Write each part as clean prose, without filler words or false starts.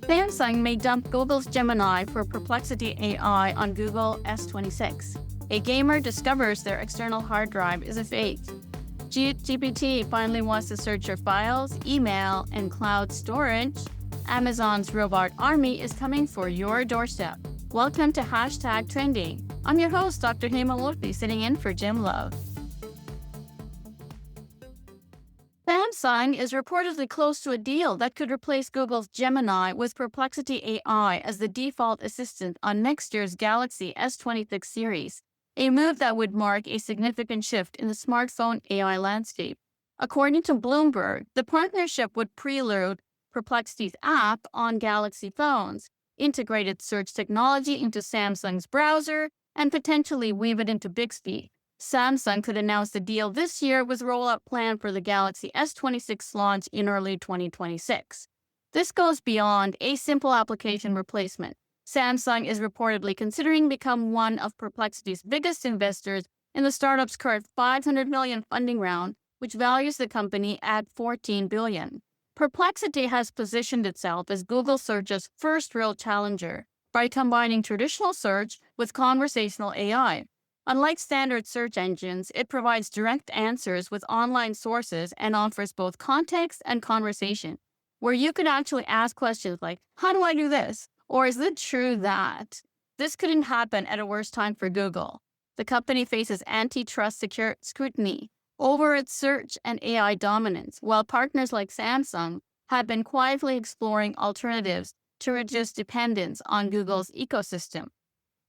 Samsung may dump Google's Gemini for Perplexity AI on Google S26. A gamer discovers their external hard drive is a fake. GPT finally wants to search your files, email, and cloud storage. Amazon's robot army is coming for your doorstep. Welcome to Hashtag Trending. I'm your host, Dr. Hema Murthy, sitting in for Jim Love. Samsung is reportedly close to a deal that could replace Google's Gemini with Perplexity AI as the default assistant on next year's Galaxy S26 series, a move that would mark a significant shift in the smartphone AI landscape. According to Bloomberg, the partnership would preload Perplexity's app on Galaxy phones, integrated search technology into Samsung's browser, and potentially weave it into Bixby. Samsung could announce the deal this year with rollout plan for the Galaxy S26 launch in early 2026. This goes beyond a simple application replacement. Samsung is reportedly considering becoming one of Perplexity's biggest investors in the startup's current $500 million funding round, which values the company at $14 billion. Perplexity has positioned itself as Google Search's first real challenger by combining traditional search with conversational AI. Unlike standard search engines, it provides direct answers with online sources and offers both context and conversation, where you could actually ask questions like, how do I do this? Or is it true that? This couldn't happen at a worse time for Google. The company faces antitrust scrutiny over its search and AI dominance, while partners like Samsung have been quietly exploring alternatives to reduce dependence on Google's ecosystem.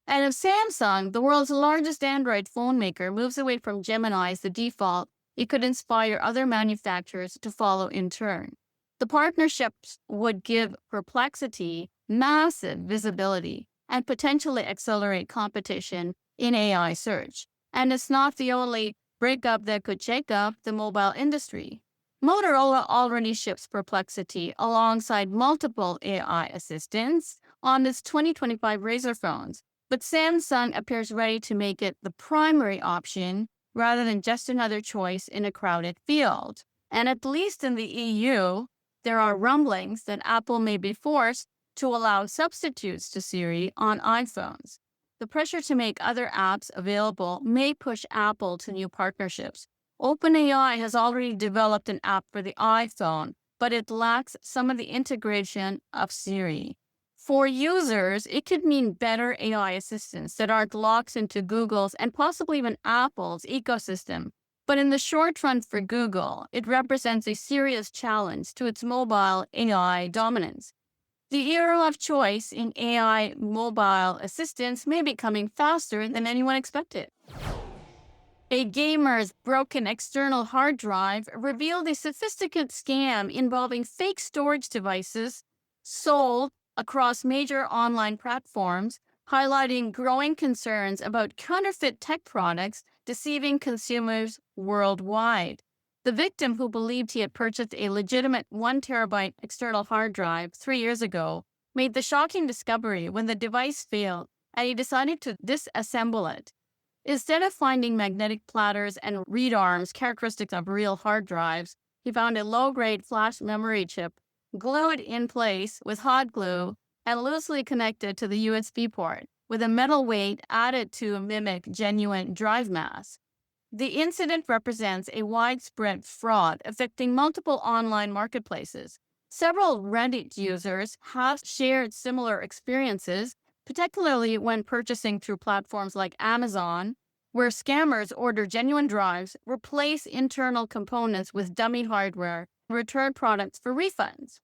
And if Samsung, the world's largest Android phone maker, moves away from Gemini as the default, it could inspire other manufacturers to follow in turn. The partnerships would give Perplexity massive visibility and potentially accelerate competition in AI search. And it's not the only breakup that could shake up the mobile industry. Motorola already ships Perplexity alongside multiple AI assistants on its 2025 Razr phones. But Samsung appears ready to make it the primary option rather than just another choice in a crowded field. And at least in the EU, there are rumblings that Apple may be forced to allow substitutes to Siri on iPhones. The pressure to make other apps available may push Apple to new partnerships. OpenAI has already developed an app for the iPhone, but it lacks some of the integration of Siri. For users, it could mean better AI assistants that aren't locked into Google's and possibly even Apple's ecosystem. But in the short run for Google, it represents a serious challenge to its mobile AI dominance. The era of choice in AI mobile assistants may be coming faster than anyone expected. A gamer's broken external hard drive revealed a sophisticated scam involving fake storage devices sold across major online platforms, highlighting growing concerns about counterfeit tech products deceiving consumers worldwide. The victim, who believed he had purchased a legitimate 1 terabyte external hard drive 3 years ago, made the shocking discovery when the device failed and he decided to disassemble it. Instead of finding magnetic platters and read arms characteristic of real hard drives, he found a low-grade flash memory chip glued in place with hot glue and loosely connected to the USB port, with a metal weight added to mimic genuine drive mass. The incident represents a widespread fraud affecting multiple online marketplaces. Several Reddit users have shared similar experiences, particularly when purchasing through platforms like Amazon, where scammers order genuine drives, replace internal components with dummy hardware, and return products for refunds.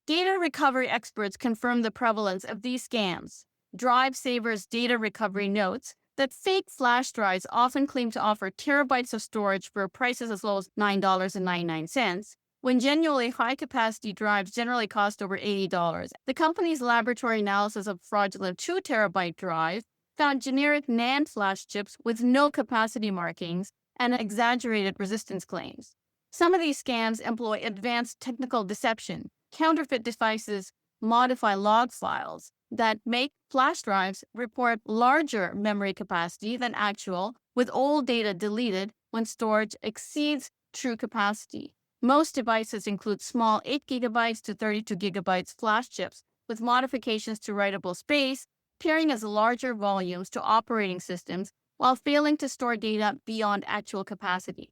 Data recovery experts confirm the prevalence of these scams. DriveSaver's data recovery notes that fake flash drives often claim to offer terabytes of storage for prices as low as $9.99, when genuinely high-capacity drives generally cost over $80. The company's laboratory analysis of fraudulent 2 terabyte drive found generic NAND flash chips with no capacity markings and exaggerated resistance claims. Some of these scams employ advanced technical deception. Counterfeit devices modify log files that make flash drives report larger memory capacity than actual, with old data deleted when storage exceeds true capacity. Most devices include small 8 gigabytes to 32 gigabytes flash chips with modifications to writable space, appearing as larger volumes to operating systems while failing to store data beyond actual capacity.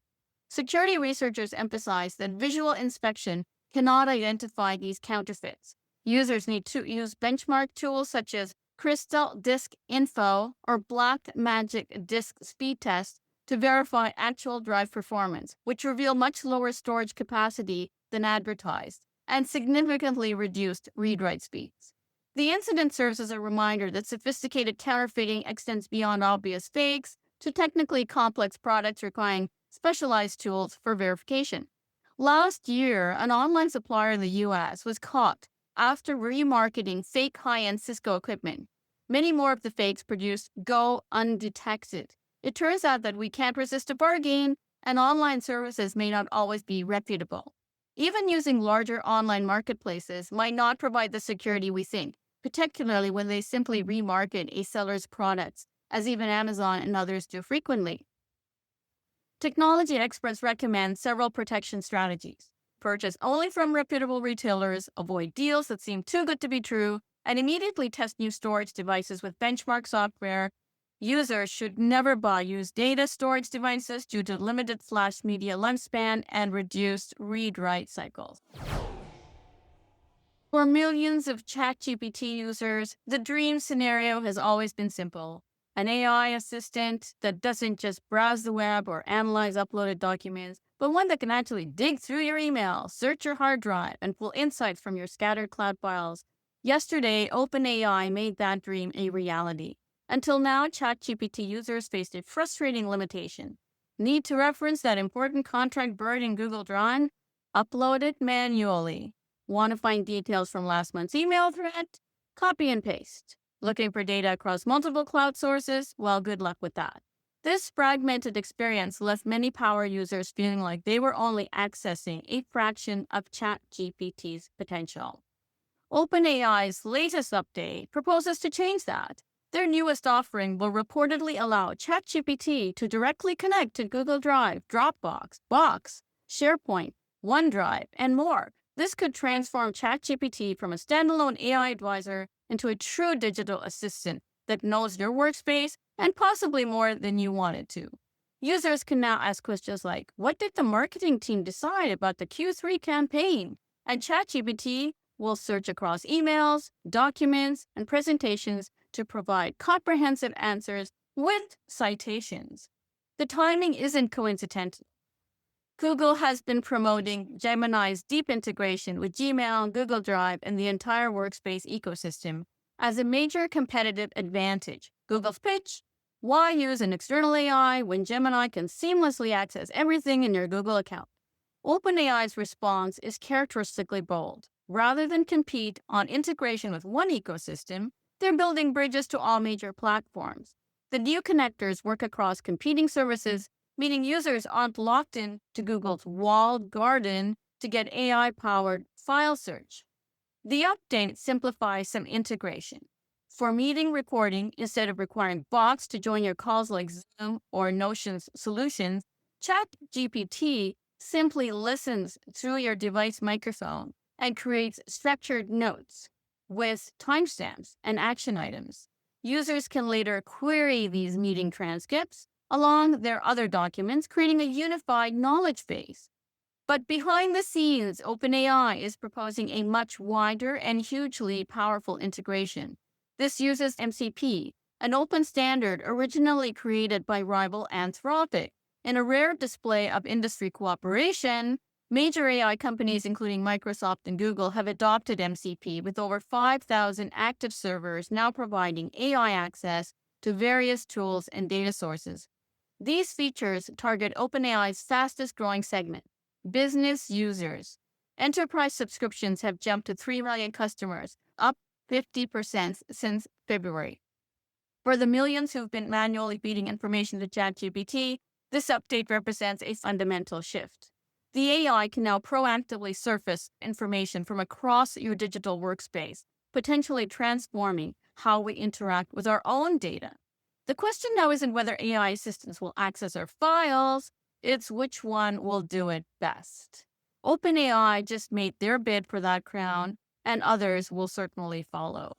Security researchers emphasize that visual inspection cannot identify these counterfeits. Users need to use benchmark tools such as Crystal Disk Info or Blackmagic Disk Speed Test to verify actual drive performance, which reveal much lower storage capacity than advertised and significantly reduced read-write speeds. The incident serves as a reminder that sophisticated counterfeiting extends beyond obvious fakes to technically complex products requiring specialized tools for verification. Last year, an online supplier in the US was caught after remarketing fake high-end Cisco equipment. Many more of the fakes produced go undetected. It turns out that we can't resist a bargain, and online services may not always be reputable. Even using larger online marketplaces might not provide the security we think, particularly when they simply remarket a seller's products, as even Amazon and others do frequently. Technology experts recommend several protection strategies. Purchase only from reputable retailers, avoid deals that seem too good to be true, and immediately test new storage devices with benchmark software. Users should never buy used data storage devices due to limited flash media lifespan and reduced read-write cycles. For millions of ChatGPT users, the dream scenario has always been simple. An AI assistant that doesn't just browse the web or analyze uploaded documents, but one that can actually dig through your email, search your hard drive, and pull insights from your scattered cloud files. Yesterday, OpenAI made that dream a reality. Until now, ChatGPT users faced a frustrating limitation. Need to reference that important contract buried in Google Drive? Upload it manually. Want to find details from last month's email thread? Copy and paste. Looking for data across multiple cloud sources? Well, good luck with that. This fragmented experience left many power users feeling like they were only accessing a fraction of ChatGPT's potential. OpenAI's latest update proposes to change that. Their newest offering will reportedly allow ChatGPT to directly connect to Google Drive, Dropbox, Box, SharePoint, OneDrive, and more. This could transform ChatGPT from a standalone AI advisor into a true digital assistant that knows your workspace and possibly more than you want it to. Users can now ask questions like, what did the marketing team decide about the Q3 campaign? And ChatGPT will search across emails, documents, and presentations to provide comprehensive answers with citations. The timing isn't coincidental. Google has been promoting Gemini's deep integration with Gmail, Google Drive, and the entire workspace ecosystem as a major competitive advantage. Google's pitch: why use an external AI when Gemini can seamlessly access everything in your Google account? OpenAI's response is characteristically bold. Rather than compete on integration with one ecosystem, they're building bridges to all major platforms. The new connectors work across competing services, meaning users aren't locked in to Google's walled garden to get AI-powered file search. The update simplifies some integration. For meeting recording, instead of requiring bots to join your calls like Zoom or Notion's solutions, ChatGPT simply listens through your device microphone and creates structured notes with timestamps and action items. Users can later query these meeting transcripts along their other documents, creating a unified knowledge base. But behind the scenes, OpenAI is proposing a much wider and hugely powerful integration. This uses MCP, an open standard originally created by rival Anthropic. In a rare display of industry cooperation, major AI companies, including Microsoft and Google, have adopted MCP, with over 5,000 active servers now providing AI access to various tools and data sources. These features target OpenAI's fastest growing segment, business users. Enterprise subscriptions have jumped to 3 million customers, up 50% since February. For the millions who've been manually feeding information to ChatGPT, this update represents a fundamental shift. The AI can now proactively surface information from across your digital workspace, potentially transforming how we interact with our own data. The question now isn't whether AI assistants will access our files, it's which one will do it best. OpenAI just made their bid for that crown, and others will certainly follow.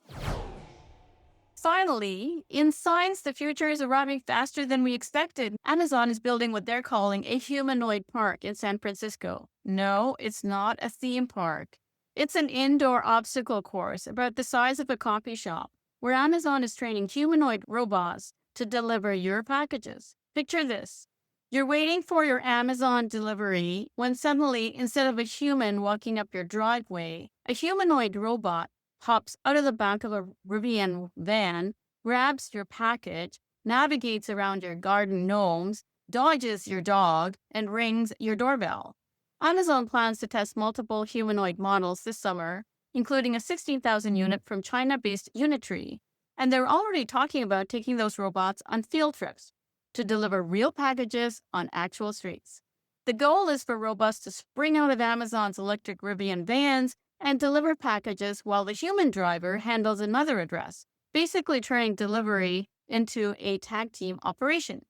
Finally, in science, the future is arriving faster than we expected. Amazon is building what they're calling a humanoid park in San Francisco. No, it's not a theme park. It's an indoor obstacle course about the size of a coffee shop, where Amazon is training humanoid robots to deliver your packages. Picture this. You're waiting for your Amazon delivery when suddenly, instead of a human walking up your driveway, a humanoid robot hops out of the back of a Rivian van, grabs your package, navigates around your garden gnomes, dodges your dog, and rings your doorbell. Amazon plans to test multiple humanoid models this summer, including a 16,000 unit from China-based Unitree. And they're already talking about taking those robots on field trips to deliver real packages on actual streets. The goal is for robots to spring out of Amazon's electric Rivian vans and deliver packages while the human driver handles another address, basically turning delivery into a tag team operation.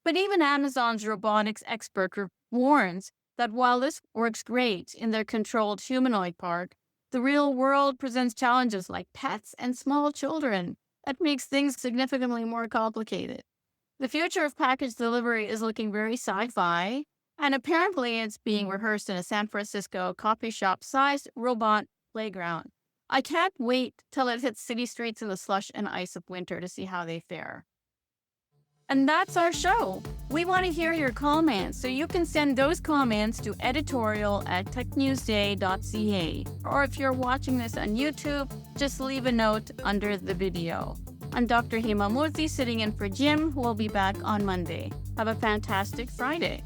But even Amazon's robotics expert warns that while this works great in their controlled humanoid park, the real world presents challenges like pets and small children that makes things significantly more complicated. The future of package delivery is looking very sci-fi, and apparently it's being rehearsed in a San Francisco coffee shop-sized robot playground. I can't wait till it hits city streets in the slush and ice of winter to see how they fare. And that's our show. We want to hear your comments, so you can send those comments to editorial@technewsday.ca. Or if you're watching this on YouTube, just leave a note under the video. I'm Dr. Hema Murthy, sitting in for Jim, who will be back on Monday. Have a fantastic Friday.